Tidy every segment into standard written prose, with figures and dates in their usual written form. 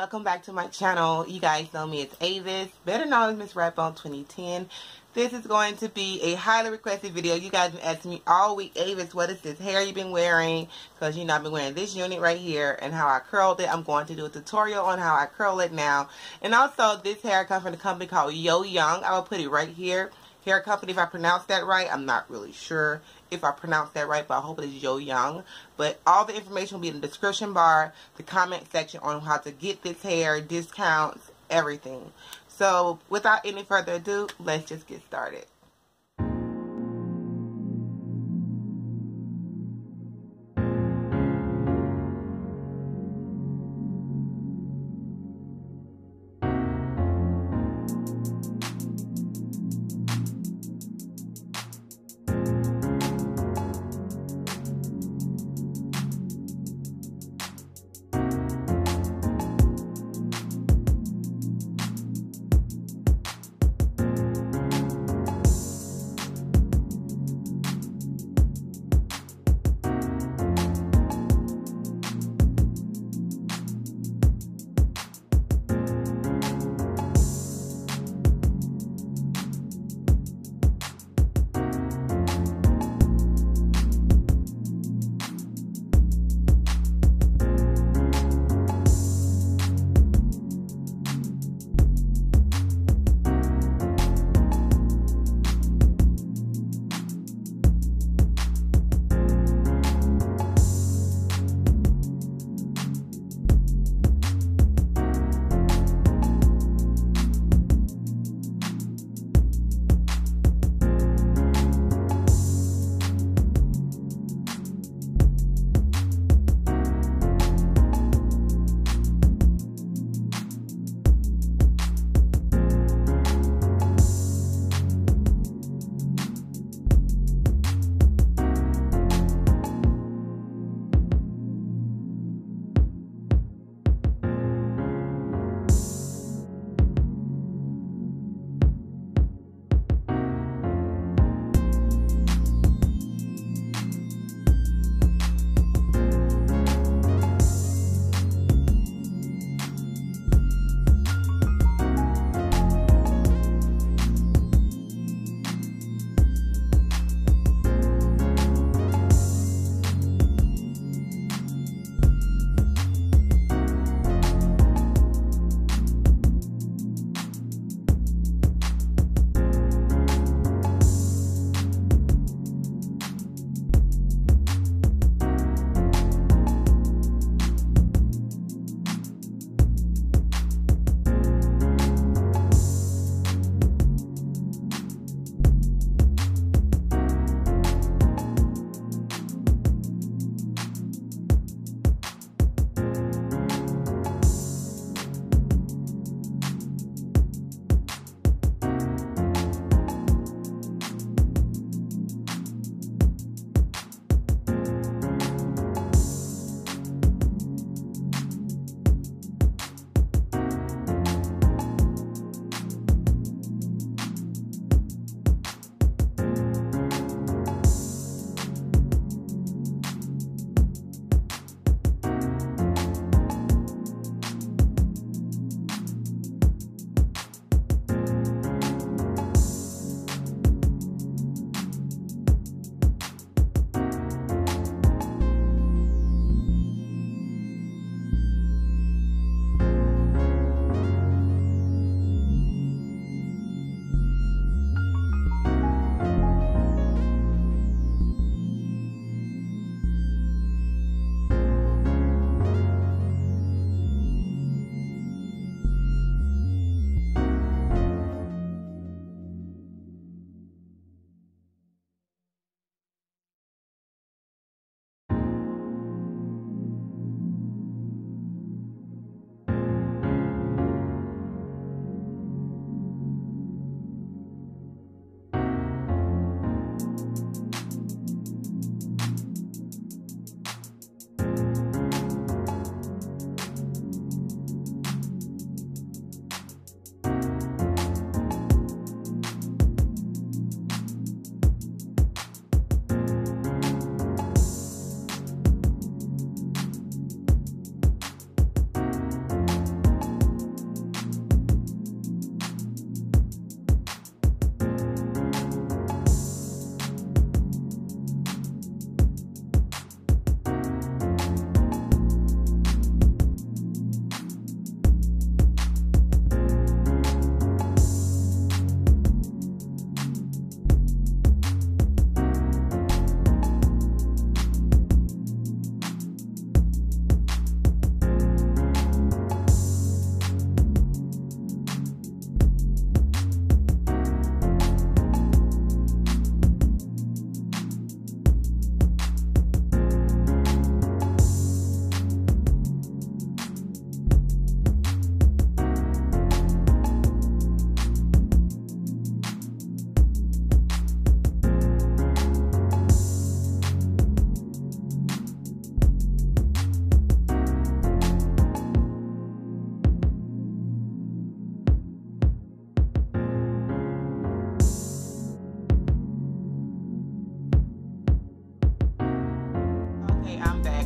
welcome back to my channel. You guys know me as Avis, better known as Miss Redbone 2010. This is going to be a highly requested video. You guys have been asking me all week, Avis, what is this hair you've been wearing? Because you know I've been wearing this unit right here and how I curled it. I'm going to do a tutorial on how I curl it now. And also this hair comes from a company called Yong. I will put it right here. Hair company, if I pronounce that right. I'm not really sure if I pronounced that right, but I hope it is Yong. But all the information will be in the description bar, the comment section on how to get this hair, discounts, everything. So without any further ado, let's just get started.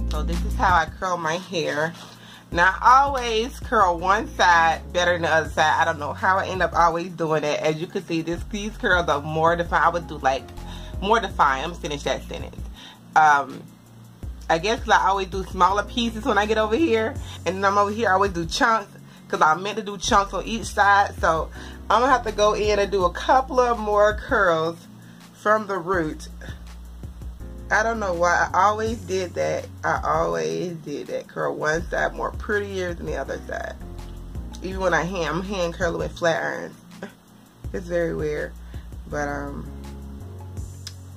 So this is how I curl my hair. Now I always curl one side better than the other side. I don't know how I end up always doing it. As you can see, these curls are more defined. I would do like more defined. I'm gonna finish that sentence. I guess I always do smaller pieces when I get over here, and then I'm over here I always do chunks because I meant to do chunks on each side. So I'm gonna have to go in and do a couple of more curls from the root. I don't know why I always did that. I always did that. Curl one side more prettier than the other side. Even when I'm hand curling with flat irons. It's very weird. But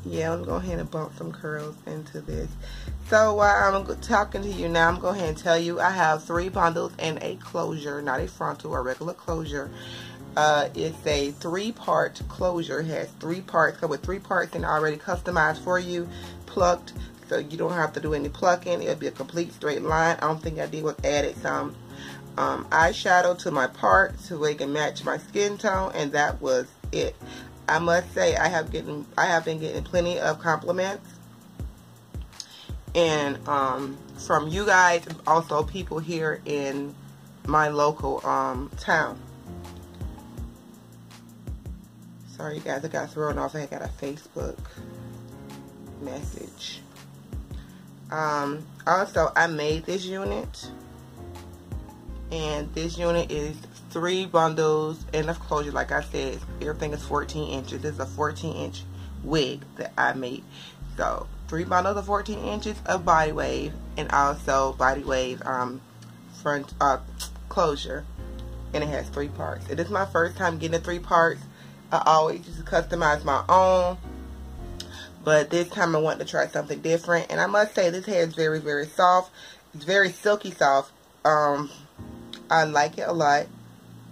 yeah, I'm going to go ahead and bump some curls into this. So while I'm talking to you now, I'm going to go ahead and tell you I have 3 bundles and a closure, not a frontal or regular closure. It's a 3-part closure. It has 3 parts, come with 3 parts and already customized for you, plucked, so you don't have to do any plucking. It'll be a complete straight line. I don't think I did was added some eyeshadow to my part so it can match my skin tone, and that was it. I must say I have been getting plenty of compliments, and from you guys, also people here in my local town. Sorry you guys, I got thrown off. I got a Facebook message. Also, I made this unit, and this unit is 3 bundles and a closure. Like I said, everything is 14 inches. This is a 14-inch wig that I made. So 3 bundles of 14 inches of body wave, and also body wave front closure, and it has 3 parts. It is my first time getting the 3 parts. I always used to customize my own, but this time I wanted to try something different. And I must say, this hair is very, very soft. It's very silky soft. I like it a lot.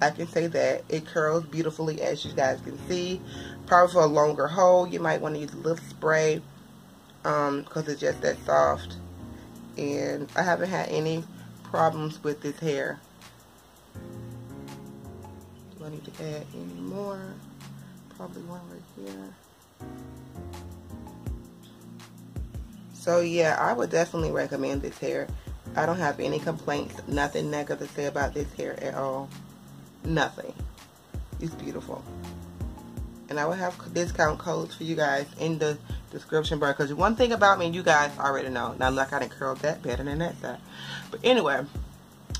I can say that. It curls beautifully, as you guys can see. Probably for a longer hold, you might want to use a little spray, because it's just that soft. And I haven't had any problems with this hair. Do I need to add any more? Probably one right here. So yeah, I would definitely recommend this hair. I don't have any complaints, nothing negative to say about this hair at all. Nothing. It's beautiful. And I will have discount codes for you guys in the description bar, because one thing about me, you guys already know. Now look, I done curled that better than that side. But anyway,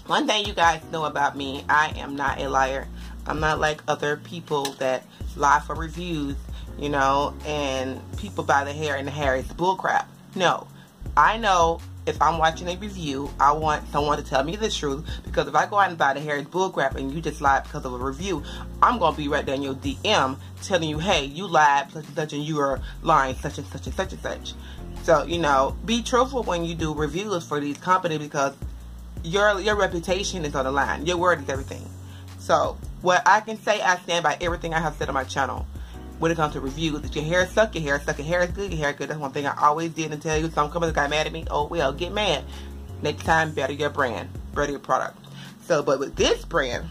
one thing you guys know about me, I am not a liar. I'm not like other people that lie for reviews, you know, and people buy the hair and the hair is bullcrap. No, I know if I'm watching a review, I want someone to tell me the truth, because if I go out and buy the hair it's bullcrap and you just lied because of a review, I'm going to be right there in your DM telling you, hey, you lied such and such, and you are lying such and such and such and such. So, you know, be truthful when you do reviews for these companies, because your reputation is on the line. Your word is everything. So what I can say, I stand by everything I have said on my channel. When it comes to reviews, if your hair suck, your hair suck. Your hair is good, your hair is good. That's one thing I always did and tell you. Some companies got mad at me. Oh well, get mad. Next time, better your brand, better your product. So, but with this brand,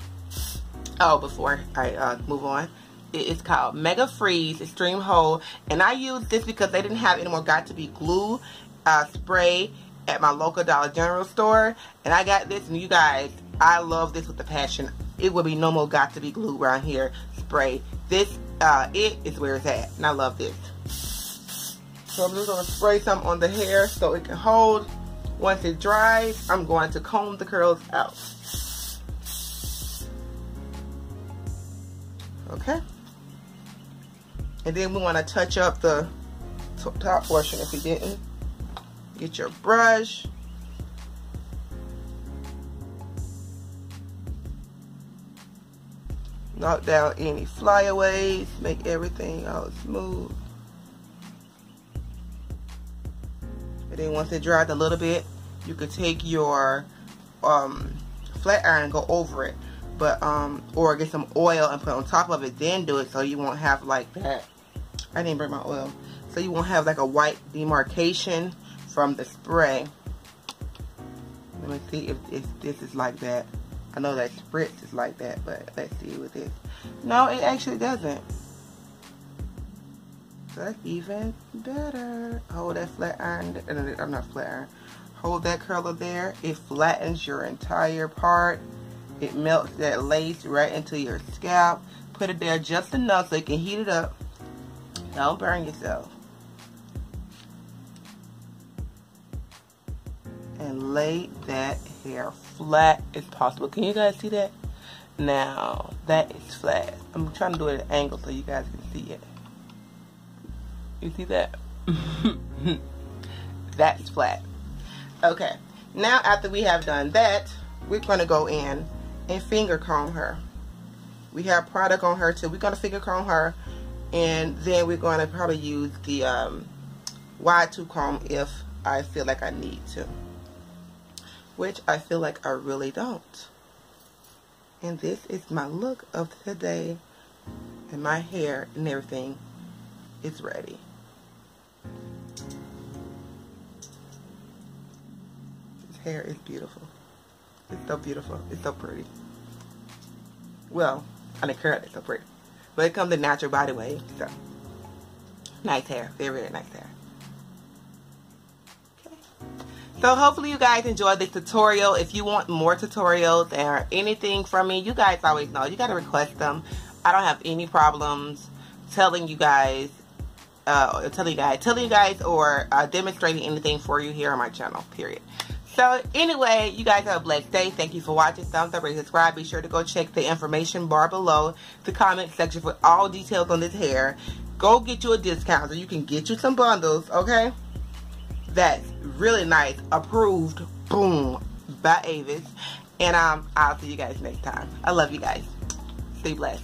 oh, before I move on, it's called Mega Freeze Extreme Hold, and I use this because they didn't have any more Got to Be glue spray at my local Dollar General store, and I got this, and you guys, I love this with a passion. It will be no more Got to Be glue around here spray. This it is where it's at, and I love this. So I'm just going to spray some on the hair so it can hold. Once it dries, I'm going to comb the curls out. Okay. And then we want to touch up the top portion if you didn't. Get your brush. Knock down any flyaways. Make everything all smooth. And then once it dries a little bit, you could take your flat iron and go over it. But or get some oil and put on top of it, then do it, so you won't have like that. I didn't bring my oil. So you won't have like a white demarcation from the spray. Let me see if this is like that. I know that spritz is like that, but let's see with this. No, it actually doesn't. So that's even better. Hold that flat iron. I'm not flat iron. Hold that curler there. It flattens your entire part. It melts that lace right into your scalp. Put it there just enough so you can heat it up. Don't burn yourself. And lay that hair flat as possible. Can you guys see that? Now, that is flat. I'm trying to do it at an angle so you guys can see it. You see that? That's flat. Okay, now after we have done that, we're going to go in and finger comb her. We have product on her too. We're going to finger comb her, and then we're going to probably use the wide tooth comb if I feel like I need to, which I feel like I really don't. And this is my look of today, and my hair and everything is ready. This hair is beautiful. It's so beautiful. It's so pretty. Well, on the curl it's so pretty, but it comes in natural body wave. So nice hair, very, very nice hair. Okay. So hopefully you guys enjoyed this tutorial. If you want more tutorials or anything from me, you guys always know you gotta request them. I don't have any problems telling you guys or demonstrating anything for you here on my channel, period. So anyway, you guys have a blessed day. Thank you for watching. Thumbs up, rate, subscribe. Be sure to go check the information bar below, the comment section, for all details on this hair. Go get you a discount so you can get you some bundles, okay? That's really nice. Approved. Boom. By Avis. And I'll see you guys next time. I love you guys. Stay blessed.